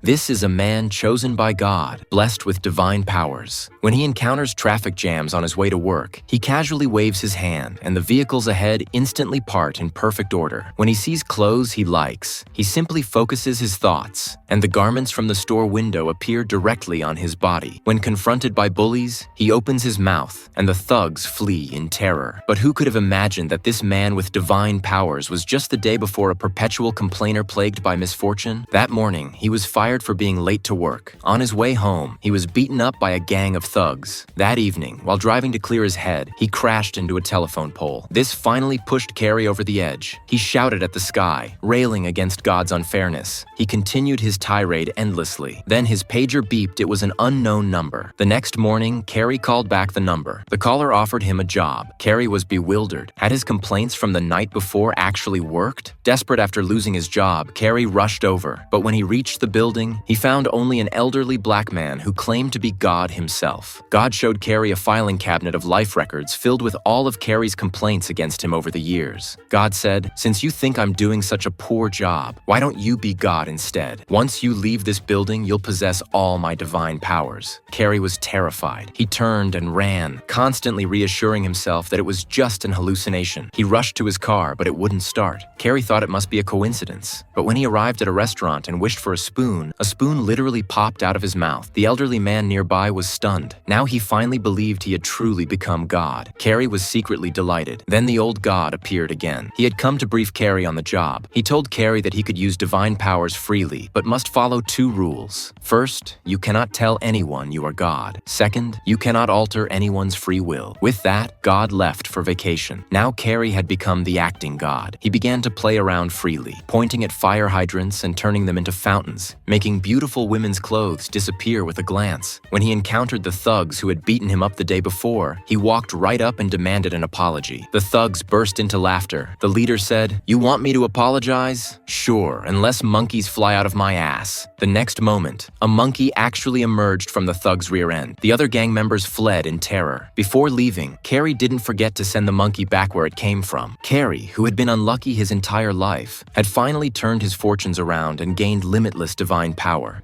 This is a man chosen by God, blessed with divine powers. When he encounters traffic jams on his way to work, he casually waves his hand, and the vehicles ahead instantly part in perfect order. When he sees clothes he likes, he simply focuses his thoughts, and the garments from the store window appear directly on his body. When confronted by bullies, he opens his mouth, and the thugs flee in terror. But who could have imagined that this man with divine powers was just the day before a perpetual complainer plagued by misfortune? That morning, he was fired for being late to work. On his way home, he was beaten up by a gang of thugs. That evening, while driving to clear his head, he crashed into a telephone pole. This finally pushed Carey over the edge. He shouted at the sky, railing against God's unfairness. He continued his tirade endlessly. Then his pager beeped. It was an unknown number. The next morning, Carey called back the number. The caller offered him a job. Carey was bewildered. Had his complaints from the night before actually worked? Desperate after losing his job, Carey rushed over. But when he reached the building, he found only an elderly black man who claimed to be God himself. God showed Carey a filing cabinet of life records filled with all of Carey's complaints against him over the years. God said, "Since you think I'm doing such a poor job, why don't you be God instead? Once you leave this building, you'll possess all my divine powers." Carey was terrified. He turned and ran, constantly reassuring himself that it was just an hallucination. He rushed to his car, but it wouldn't start. Carey thought it must be a coincidence. But when he arrived at a restaurant and wished for a spoon literally popped out of his mouth. The elderly man nearby was stunned. Now he finally believed he had truly become God. Carey was secretly delighted. Then the old God appeared again. He had come to brief Carey on the job. He told Carey that he could use divine powers freely, but must follow 2 rules. First, you cannot tell anyone you are God. Second, you cannot alter anyone's free will. With that, God left for vacation. Now Carey had become the acting God. He began to play around freely, pointing at fire hydrants and turning them into fountains, making beautiful women's clothes disappear with a glance. When he encountered the thugs who had beaten him up the day before, he walked right up and demanded an apology. The thugs burst into laughter. The leader said, "You want me to apologize? Sure, unless monkeys fly out of my ass." The next moment, a monkey actually emerged from the thug's rear end. The other gang members fled in terror. Before leaving, Carey didn't forget to send the monkey back where it came from. Carey, who had been unlucky his entire life, had finally turned his fortunes around and gained limitless divine power.